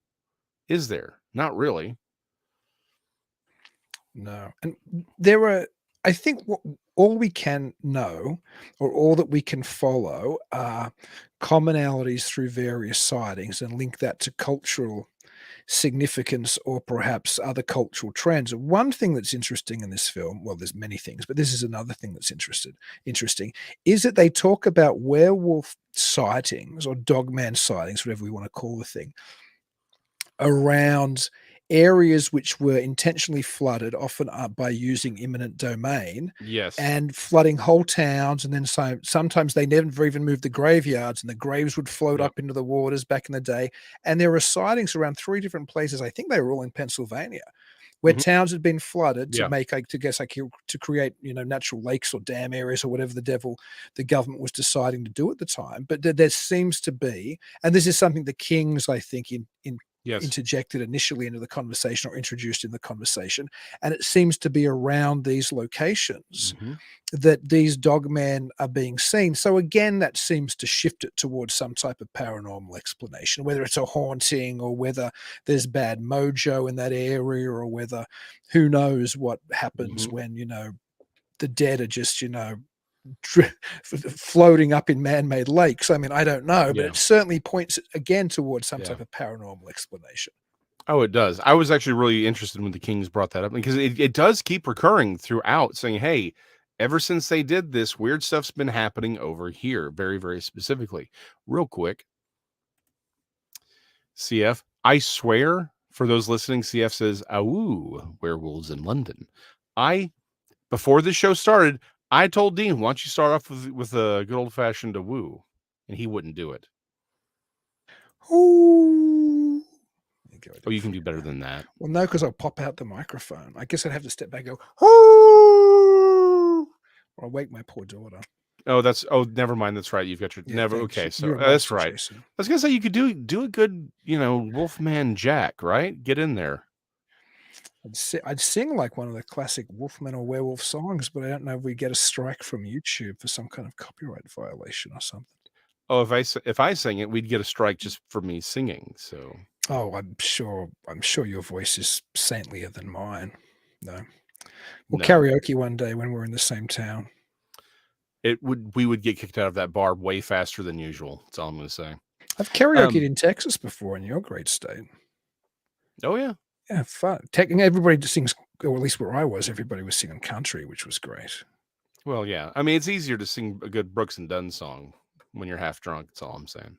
Is there? Not really. No. And there are, I think, all we can know, or all that we can follow, are commonalities through various sightings and link that to cultural significance or perhaps other cultural trends. And one thing that's interesting in this film, well, there's many things, but this is another thing that's interesting, is that they talk about werewolf sightings or dogman sightings, whatever we want to call the thing, around areas which were intentionally flooded, often by using eminent domain, Yes. and flooding whole towns. And then sometimes they never even moved the graveyards, and the graves would float Yep. up into the waters back in the day. And there were sightings around 3 different places. I think they were all in Pennsylvania, where Mhm. towns had been flooded to Yeah. make, to create, natural lakes or dam areas or whatever the government was deciding to do at the time. But there seems to be, and this is something the Kings, I think, Yes. interjected initially into the conversation or introduced in the conversation, and it seems to be around these locations Mhm. that these dogmen are being seen. So again, that seems to shift it towards some type of paranormal explanation, whether it's a haunting or whether there's bad mojo in that area, or whether who knows what happens Mhm. when, the dead are just, floating up in man-made lakes. I mean, I don't know, but Yeah. it certainly points again towards some Yeah. type of paranormal explanation. Oh, it does. I was actually really interested when the Kings brought that up, because it does keep recurring throughout, saying, hey, ever since they did this, weird stuff's been happening over here, very, very specifically. Real quick, CF, I swear, for those listening, CF says, "Awoo, werewolves in London." Before this show started, I told Dean, why don't you start off with a good old fashioned "awoo," and he wouldn't do it. Ooh. Let me go a Oh, you can different do better way. than that. Well, no, because I'll pop out the microphone. I guess I'd have to step back and go, "Ooh," or I'll wake my poor daughter. Oh, never mind. That's right. You've got your Yeah, never. thanks. Okay, so You're a that's monster, right. Jason. I was gonna say you could do a good, Wolfman Jack, right? Get in there. I'd sing like one of the classic Wolfman or Werewolf songs, but I don't know if we get a strike from YouTube for some kind of copyright violation or something. Oh, if I sang it, we'd get a strike just for me singing. So Oh, I'm sure your voice is saintlier than mine. No. We'll no, karaoke one day when we're in the same town. we would get kicked out of that bar way faster than usual. That's all I'm gonna say. I've karaokeed Um. in Texas before in your great state. Oh yeah. Yeah, fun. Technically, everybody just sings, or at least where I was, everybody was singing country, which was great. Well, yeah. I mean, it's easier to sing a good Brooks and Dunn song when you're half drunk. That's all I'm saying.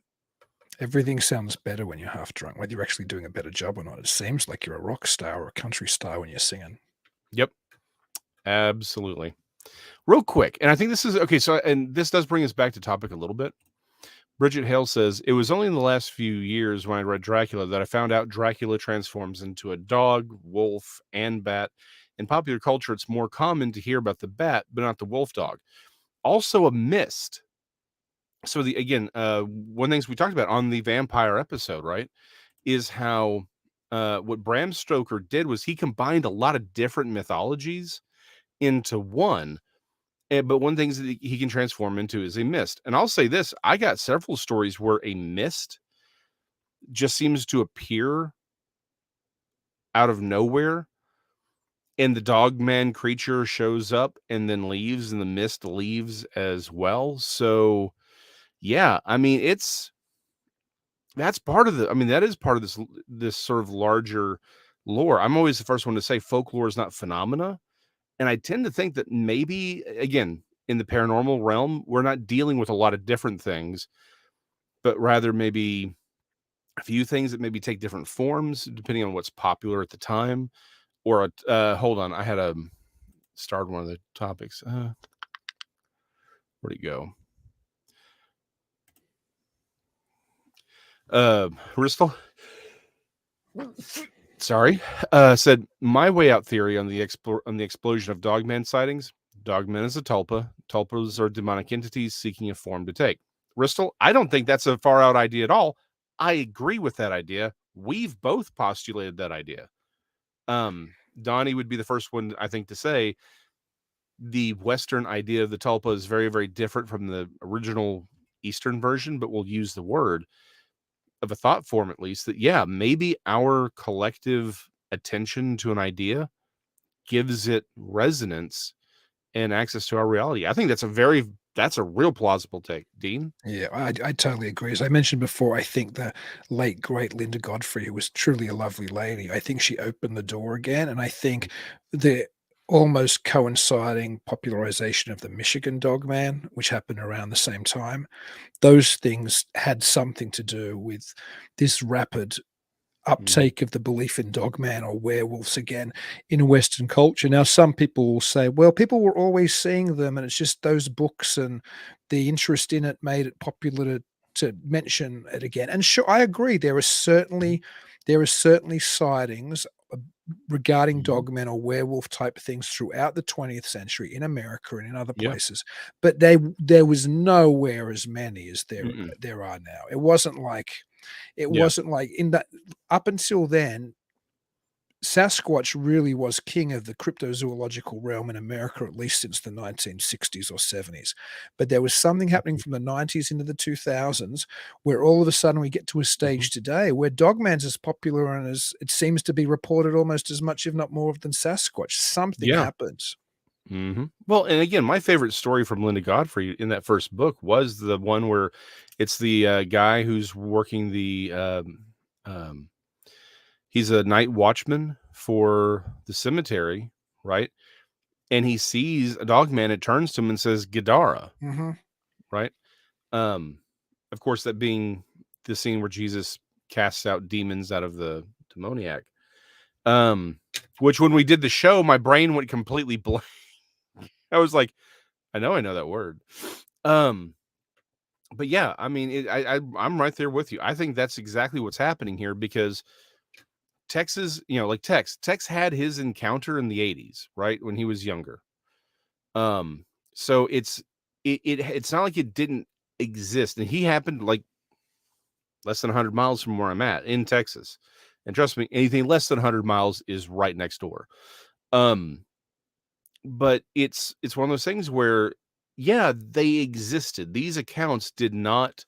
Everything sounds better when you're half drunk, whether you're actually doing a better job or not. It seems like you're a rock star or a country star when you're singing. Yep. Absolutely. Real quick, and I think this is okay. So, and this does bring us back to topic a little bit. Bridget Hale says, it was only in the last few years when I read Dracula that I found out Dracula transforms into a dog, wolf, and bat. In popular culture, it's more common to hear about the bat, but not the wolf dog. Also a mist. So one of the things we talked about on the vampire episode, right, is how what Bram Stoker did was he combined a lot of different mythologies into one. But one thing that he can transform into is a mist. And I'll say this, I got several stories where a mist just seems to appear out of nowhere, and the dogman creature shows up and then leaves, and the mist leaves as well. So yeah, I mean, that is part of this sort of larger lore. I'm always the first one to say folklore is not phenomena. And I tend to think that maybe, again, in the paranormal realm, we're not dealing with a lot of different things, but rather maybe a few things that maybe take different forms depending on what's popular at the time. Or hold on, I had starred one of the topics. Where'd he go? Ristal. Sorry. Said my way out theory on the explosion of dogman sightings. Dogman is a tulpa. Tulpas are demonic entities seeking a form to take. Ristal, I don't think that's a far out idea at all. I agree with that idea. We've both postulated that idea. Donnie would be the first one, I think, to say the Western idea of the tulpa is very, very different from the original Eastern version, but we'll use the word of a thought form, at least, that, yeah, maybe our collective attention to an idea gives it resonance and access to our reality. I think that's a real plausible take, Dean. Yeah, I totally agree. As I mentioned before, I think the late great Linda Godfrey, who was truly a lovely lady, I think she opened the door again, and I think the almost coinciding popularization of the Michigan Dogman, which happened around the same time, those things had something to do with this rapid uptake of the belief in Dogman or werewolves again in Western culture. Now, some people will say, well, people were always seeing them, and it's just those books and the interest in it made it popular to mention it again. And sure, I agree. There are certainly sightings regarding Mhm. dogmen or werewolf type things throughout the 20th century in America and in other Yeah. places, but there was nowhere as many as Mm-mm. there are now. It Yeah. wasn't like in that up until then, Sasquatch really was king of the cryptozoological realm in America, at least since the 1960s or 70s. But there was something happening from the 90s into the 2000s where all of a sudden we get to a Mhm. stage today where Dogman's as popular and as it seems to be reported almost as much, if not more, than Sasquatch. Something Yeah. happens. Well, and again, my favorite story from Linda Godfrey in that first book was the one where it's the guy who's working um, he's a night watchman for the cemetery, right? And he sees a dog man. It turns to him and says, Gadara, Mhm. right? Um, of course, that being the scene where Jesus casts out demons out of the demoniac. Um, which when we did the show, my brain went completely blank. I was like, I know that word. Um, but yeah, I mean, I'm right there with you. I think that's exactly what's happening here because Texas, like Tex had his encounter in the 80s, right? When he was younger. Um, so it's not like it didn't exist. And he happened like less than 100 miles from where I'm at in Texas. And trust me, anything less than 100 miles is right next door. Um, but it's one of those things where yeah, they existed. These accounts did not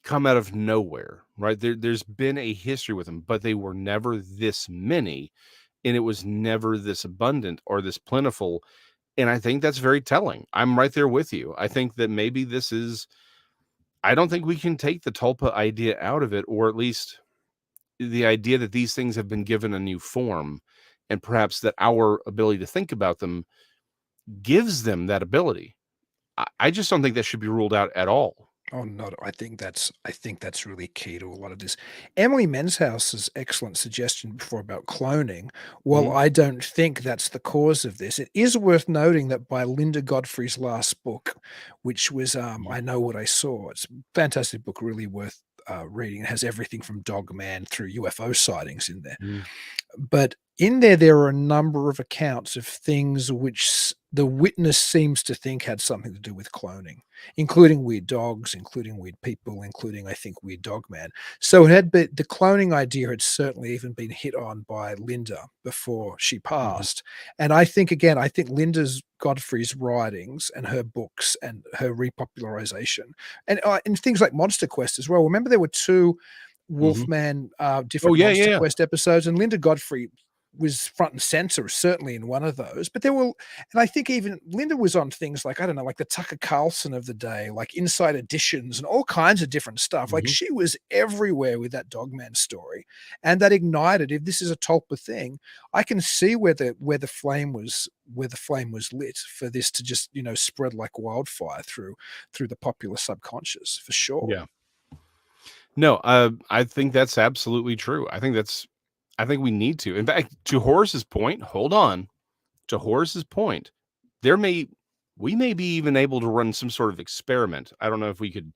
come out of nowhere, right? There's been a history with them, but they were never this many, and it was never this abundant or this plentiful. And I think that's very telling. I'm right there with you. I think that maybe I don't think we can take the tulpa idea out of it, or at least the idea that these things have been given a new form, and perhaps that our ability to think about them gives them that ability. I just don't think that should be ruled out at all. Oh, no, I think that's really key to a lot of this. Emily Menshouse's excellent suggestion before about cloning, well, Mhm, I don't think that's the cause of this. It is worth noting that by Linda Godfrey's last book, which was mhm, I Know What I Saw. It's a fantastic book, really worth reading. It has everything from Dogman through UFO sightings in there. mhm, But in there are a number of accounts of things which the witness seems to think had something to do with cloning, including weird dogs, including weird people, including, I think, weird dog man. So it had been, the cloning idea had certainly even been hit on by Linda before she mhm, passed. And I think, again, I think Linda's Godfrey's writings and her books and her repopularization and things like Monster Quest as well. Remember, there were two mhm. Wolfman, Oh, different yeah, yeah, Monster yeah. Quest episodes, and Linda Godfrey was front and center, certainly in one of those. But there were, and I think even Linda was on things like, I don't know, like the Tucker Carlson of the day, like Inside Editions and all kinds of different stuff. Like Mhm. she was everywhere with that Dogman story, and that ignited. If this is a Tulpa thing, I can see where the flame was lit for this to just spread like wildfire through the popular subconscious for sure. Yeah. No, I think that's absolutely true. I think we need to. In fact, to Horace's point, hold on. To Horace's point, there may we may be even able to run some sort of experiment. I don't know if we could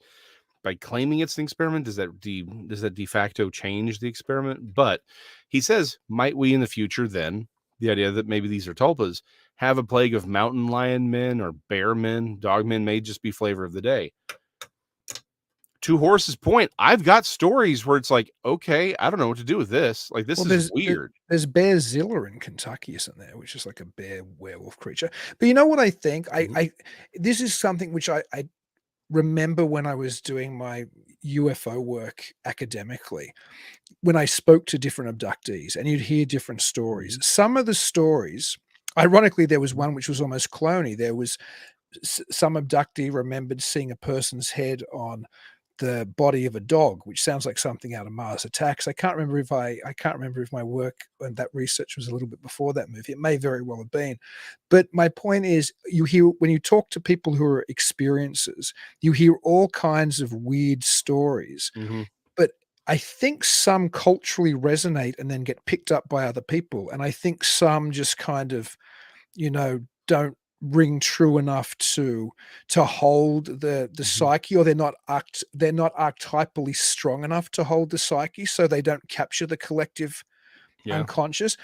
by claiming it's an experiment, does that de facto change the experiment? But he says, might we in the future then, the idea that maybe these are tulpas, have a plague of mountain lion men or bear men, dog men may just be flavor of the day. To Horace's point, I've got stories where it's like, okay, I don't know what to do with this. Like, this Well, is there's weird. Bearzilla in Kentucky, isn't there? Which is like a bear werewolf creature. But you know what I think? Mhm, I this is something which I remember when I was doing my UFO work academically, when I spoke to different abductees, and you'd hear different stories, some of the stories, ironically, there was one which was almost cloney. There was some abductee remembered seeing a person's head on the body of a dog, which sounds like something out of Mars Attacks. I can't remember if my work and that research was a little bit before that movie. It may very well have been. But my point is, you hear, when you talk to people who are experiencers, you hear all kinds of weird stories. But I think some culturally resonate and then get picked up by other people. And I think some just kind of, don't ring true enough to hold the psyche, or they're not archetypally strong enough to hold the psyche, so they don't capture the collective unconscious.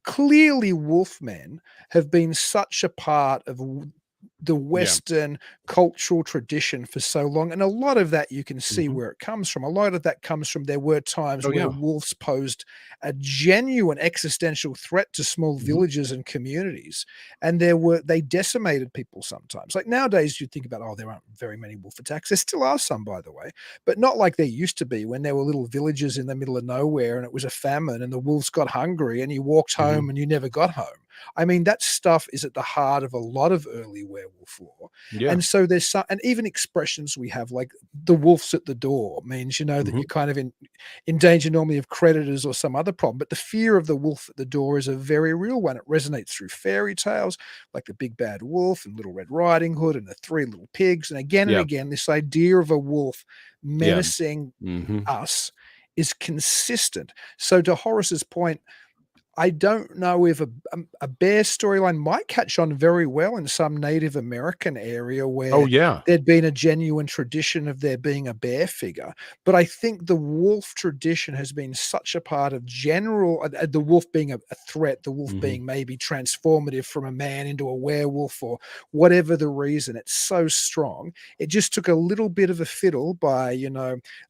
Clearly, wolfmen have been such a part of the Western cultural tradition for so long, and a lot of that you can see where it comes from. A lot of that comes from, there were times where wolves posed a genuine existential threat to small villages and communities, and they decimated people sometimes. Like nowadays, you think about, there aren't very many wolf attacks. There still are some, by the way, but not like there used to be when there were little villages in the middle of nowhere and it was a famine and the wolves got hungry and you walked home and you never got home. I mean, that stuff is at the heart of a lot of early werewolf lore. And so there's some, and even expressions we have, like the wolf's at the door, means, that you're kind of in danger normally of predators or some other problem. But the fear of the wolf at the door is a very real one. It resonates through fairy tales like the Big Bad Wolf and Little Red Riding Hood and the Three Little Pigs. And again, this idea of a wolf menacing us is consistent. So to Horace's point, I don't know if a bear storyline might catch on very well in some Native American area where there'd been a genuine tradition of there being a bear figure. But I think the wolf tradition has been such a part of general, the wolf being a threat, the wolf being maybe transformative from a man into a werewolf or whatever the reason. It's so strong. It just took a little bit of a fiddle by,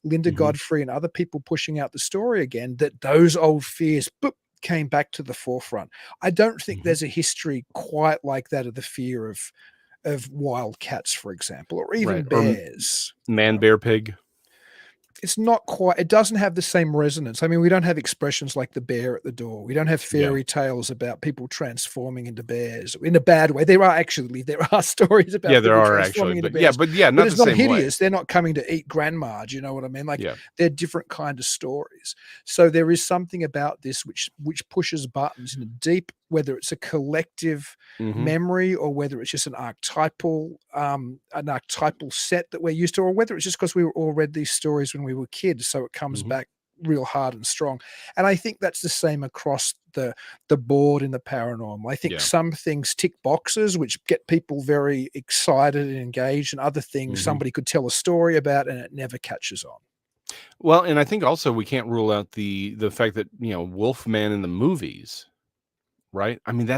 Linda Godfrey and other people pushing out the story again, that those old fears, came back to the forefront. I don't think there's a history quite like that of the fear of wild cats, for example, or even bears. Man, bear, pig. It's not quite, it doesn't have the same resonance. I mean, we don't have expressions like the bear at the door. We don't have fairy tales about people transforming into bears in a bad way. There are stories about people transforming into bears. Not but it's the not same hideous. way. They're not coming to eat grandma. Do you know what I mean? Like they're different kind of stories. So there is something about this which pushes buttons in a deep, whether it's a collective memory or whether it's just an archetypal set that we're used to, or whether it's just because we all read these stories when we were kids, so it comes back real hard and strong. And I think that's the same across the board in the paranormal. I think some things tick boxes which get people very excited and engaged, and other things somebody could tell a story about and it never catches on. Well, and I think also we can't rule out the fact that, Wolfman in the movies, right? I mean,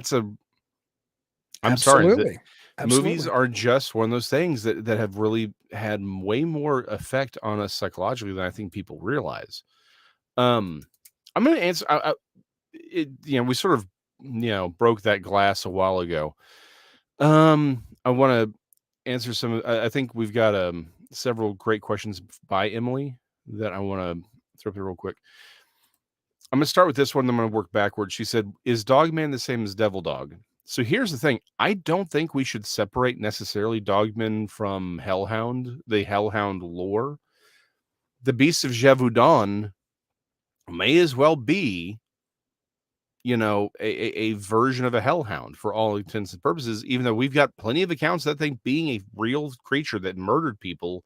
I'm sorry. Movies are just one of those things that have really had way more effect on us psychologically than I think people realize. I'm going to answer. We sort of, broke that glass a while ago. I want to answer some. I think we've got several great questions by Emily that I want to throw up here real quick. I'm going to start with this one. Then I'm going to work backwards. She said, "Is Dogman the same as Devil Dog?" So here's the thing. I don't think we should separate necessarily Dogman from Hellhound, the Hellhound lore. The Beast of Gévaudan may as well be, a version of a Hellhound for all intents and purposes, even though we've got plenty of accounts of that thing being a real creature that murdered people.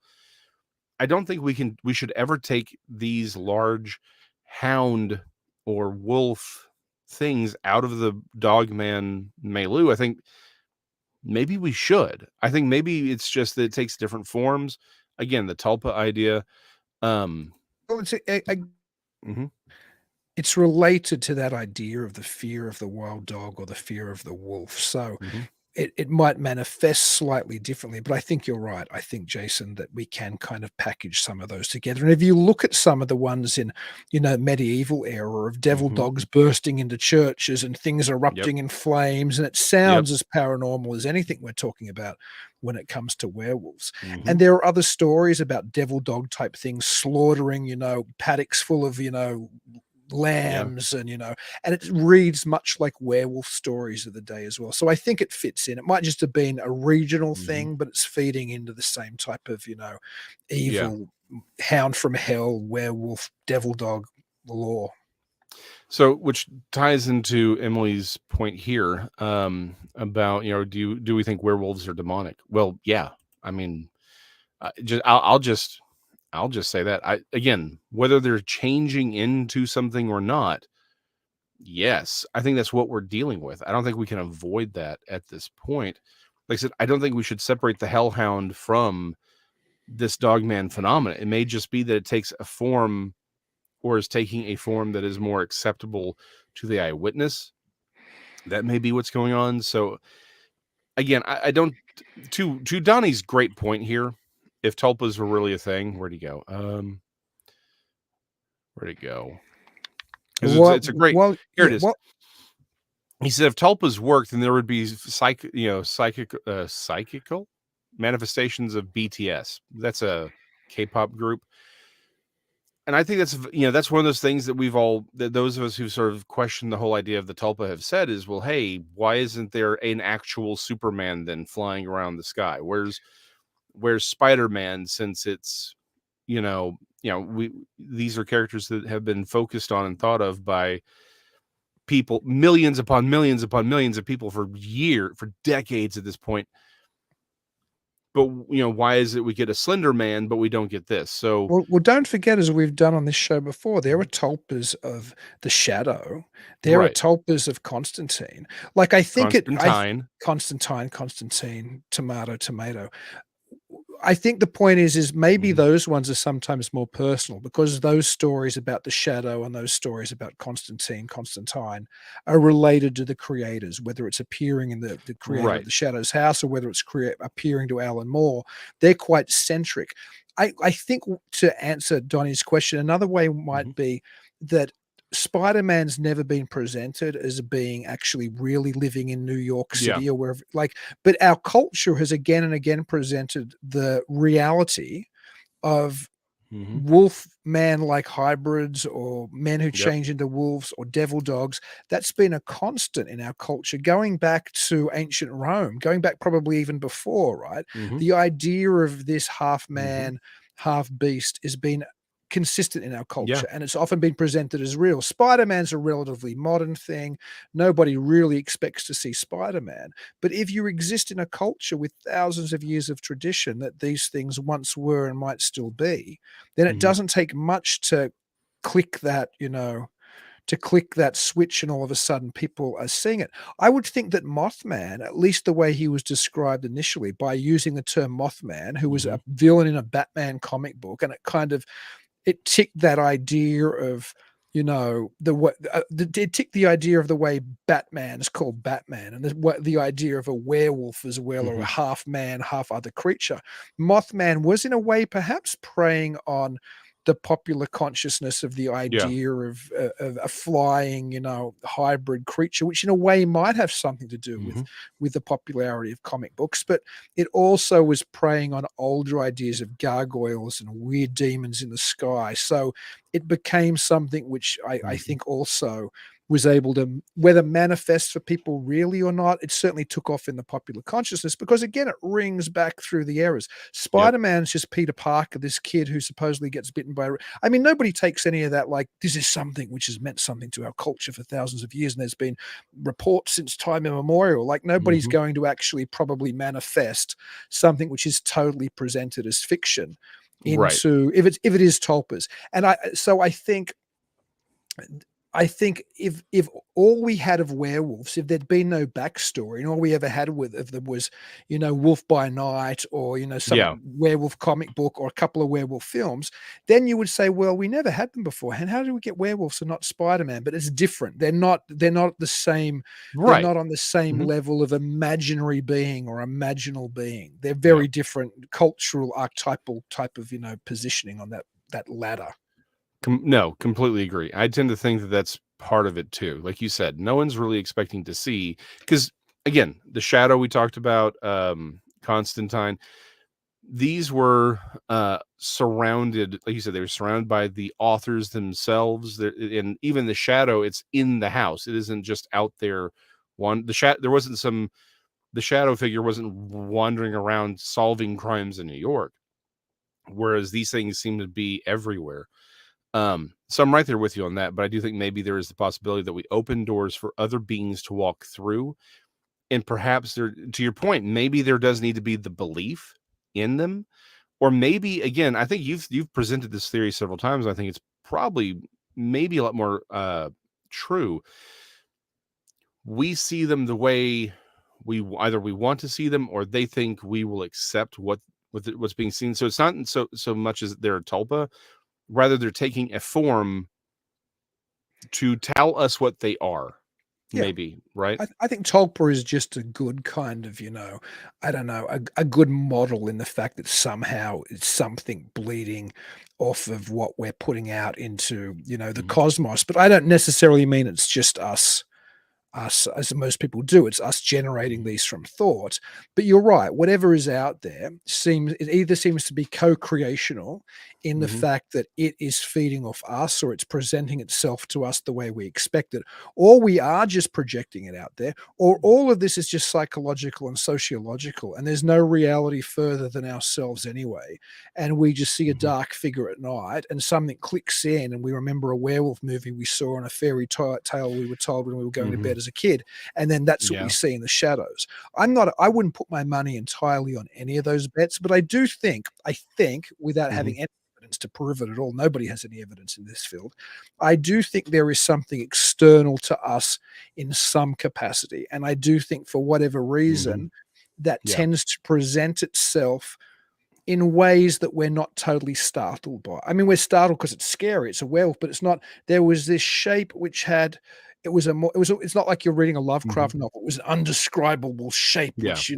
I don't think we should ever take these large hound or wolf things out of the Dogman milieu. I think maybe we should. I think maybe it's just that it takes different forms. Again, the tulpa idea. It's related to that idea of the fear of the wild dog or the fear of the wolf. So it might manifest slightly differently, but I think you're right. I think, Jason, that we can kind of package some of those together. And if you look at some of the ones in, medieval era of devil dogs bursting into churches and things erupting in flames, and it sounds as paranormal as anything we're talking about when it comes to werewolves. And there are other stories about devil dog type things slaughtering, paddocks full of, lambs and and it reads much like werewolf stories of the day as well. So I think it fits in. It might just have been a regional thing, but it's feeding into the same type of evil hound from hell, werewolf, devil dog lore. So, which ties into Emily's point here about do we think werewolves are demonic? Well, yeah. I mean, I'll just say that again, whether they're changing into something or not, yes, I think that's what we're dealing with. I don't think we can avoid that at this point. Like I said, I don't think we should separate the hellhound from this dogman phenomenon. It may just be that it takes a form, or is taking a form that is more acceptable to the eyewitness. That may be what's going on. So again, I don't, to Donnie's great point here, if tulpas were really a thing, where'd he go? Where'd it go? It's a great, here it is. He said if tulpas worked, then there would be psychical manifestations of BTS. That's a K-pop group. And I think that's one of those things that those of us who sort of question the whole idea of the tulpa have said is, well, hey, why isn't there an actual Superman then flying around the sky? Where's Spider-Man, since it's, these are characters that have been focused on and thought of by people, millions upon millions upon millions of people for decades at this point. But why is it we get a Slender Man, but we don't get this? So well, don't forget, as we've done on this show before, there are tulpas of the Shadow. There are tulpas of Constantine. Like I think Constantine, tomato. I think the point is maybe those ones are sometimes more personal, because those stories about the Shadow and those stories about Constantine are related to the creators, whether it's appearing in the creator of the Shadow's house or whether it's appearing to Alan Moore. They're quite centric. I think, to answer Donnie's question, another way might be that Spider-Man's never been presented as being actually really living in New York City or wherever, but our culture has again and again presented the reality of wolf man like hybrids, or men who change into wolves, or devil dogs. That's been a constant in our culture going back to ancient Rome, going back probably even before, right? The idea of this half man, half beast has been consistent in our culture, and it's often been presented as real. Spider-Man's a relatively modern thing. Nobody really expects to see Spider-Man. But if you exist in a culture with thousands of years of tradition that these things once were and might still be, then it doesn't take much to click that, to click that switch, and all of a sudden people are seeing it. I would think that Mothman, at least the way he was described initially, by using the term Mothman, who was a villain in a Batman comic book, and it ticked that idea of, it ticked the idea of the way Batman's called Batman, and the idea of a werewolf as well, or a half man, half other creature. Mothman was in a way perhaps preying on the popular consciousness of the idea of a flying, hybrid creature, which in a way might have something to do with the popularity of comic books. But it also was preying on older ideas of gargoyles and weird demons in the sky. So it became something which I think also was able to, whether manifest for people really or not, it certainly took off in the popular consciousness, because again, it rings back through the eras. Spider-Man's just Peter Parker, this kid who supposedly gets bitten by, I mean, nobody takes any of that like this is something which has meant something to our culture for thousands of years, and there's been reports since time immemorial. Like nobody's going to actually probably manifest something which is totally presented as fiction into if it is tulpas. And I think I think if all we had of werewolves, if there'd been no backstory, and all we ever had of them was, Wolf by Night, or some werewolf comic book, or a couple of werewolf films, then you would say, well, we never had them before, and how do we get werewolves and not Spider-Man? But it's different. They're not the same. They're Right. not on the same level of imaginary being or imaginal being. They're very different cultural, archetypal type of positioning on that ladder. No, completely agree. I tend to think that that's part of it too. Like you said, no one's really expecting to see, because again, the Shadow we talked about, Constantine, these were surrounded, like you said, they were surrounded by the authors themselves. And even the Shadow, it's in the house. It isn't just out there. The Shadow figure wasn't wandering around solving crimes in New York, whereas these things seem to be everywhere. So I'm right there with you on that, but I do think maybe there is the possibility that we open doors for other beings to walk through, and perhaps to your point, maybe there does need to be the belief in them, or maybe, again, I think you've presented this theory several times. I think it's probably maybe a lot more true. We see them the way we want to see them, or they think we will accept what's being seen. So it's not so much as they're a tulpa. Rather, they're taking a form to tell us what they are, maybe, right? I think Tulpa is just a good kind of, I don't know, a good model in the fact that somehow it's something bleeding off of what we're putting out into, the cosmos. But I don't necessarily mean it's just us, as most people do. It's us generating these from thought. But you're right. Whatever is out there either seems to be co-creational in the fact that it is feeding off us, or it's presenting itself to us the way we expect it, or we are just projecting it out there, or all of this is just psychological and sociological, and there's no reality further than ourselves anyway. And we just see a dark figure at night, and something clicks in, and we remember a werewolf movie we saw on a fairy tale we were told when we were going to bed as a kid, and then that's what we see in the shadows. I wouldn't put my money entirely on any of those bets, but I think without having any evidence to prove it at all, nobody has any evidence in this field, I do think there is something external to us in some capacity, and I do think for whatever reason that tends to present itself in ways that we're not totally startled by. I mean, we're startled because it's scary. It's a werewolf, but it's not. There was this shape which had. It's not like you're reading a Lovecraft novel. It was an undescribable shape, which,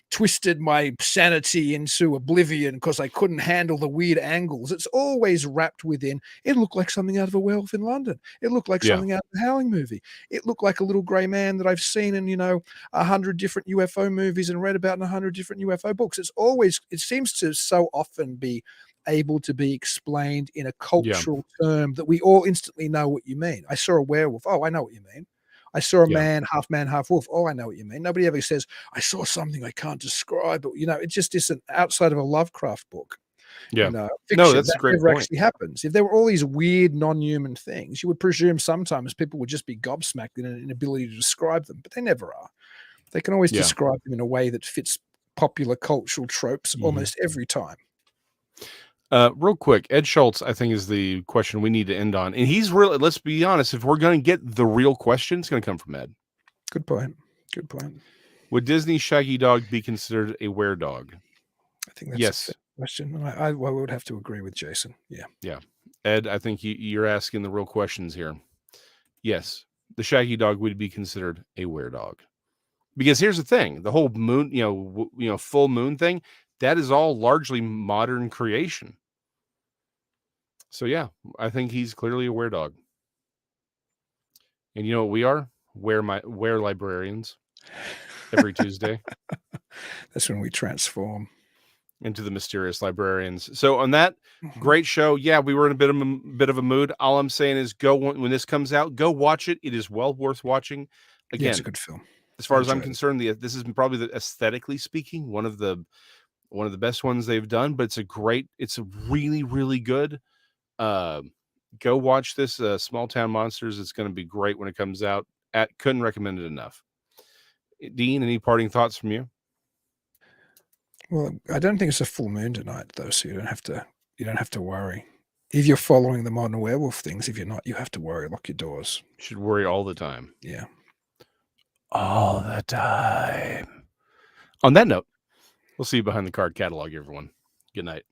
twisted my sanity into oblivion because I couldn't handle the weird angles. It's always wrapped within. It looked like something out of A Werewolf in London. It looked like something out of the Howling movie. It looked like a little gray man that I've seen in, 100 different UFO movies and read about in 100 different UFO books. It seems to so often be able to be explained in a cultural term that we all instantly know what you mean. I saw a werewolf. Oh, I know what you mean. I saw a man, half wolf. Oh, I know what you mean. Nobody ever says, I saw something I can't describe. But, it just isn't outside of a Lovecraft book. Fiction, no, that's a great never point. actually happens. If there were all these weird non-human things, you would presume sometimes people would just be gobsmacked in an inability to describe them, but they never are. They can always describe them in a way that fits popular cultural tropes almost every time. Real quick, Ed Schultz, I think, is the question we need to end on. And he's really, let's be honest, if we're going to get the real question, it's going to come from Ed. Good point. Would Disney's Shaggy Dog be considered a were-dog? I think that's a fair question. I would have to agree with Jason. Yeah. Ed, I think you're asking the real questions here. Yes, the Shaggy Dog would be considered a were-dog. Because here's the thing, the whole moon, full moon thing, that is all largely modern creation. So yeah, I think he's clearly a were-dog. And you know what we are? Were librarians every Tuesday. That's when we transform into the mysterious librarians. So on that great show, we were in a bit of a mood. All I'm saying is when this comes out, go watch it. It is well worth watching. Again, it's a good film. As far as I'm concerned, this is probably aesthetically speaking, one of the best ones they've done, but it's a really, really good. Go watch this Small Town Monsters. It's going to be great when it comes out. Couldn't recommend it enough. Dean, any parting thoughts from you? Well, I don't think it's a full moon tonight, though, so you don't have to worry. If you're following the modern werewolf things, if you're not, you have to worry. Lock your doors. You should worry all the time. Yeah. All the time. On that note, we'll see you behind the card catalog, everyone. Good night.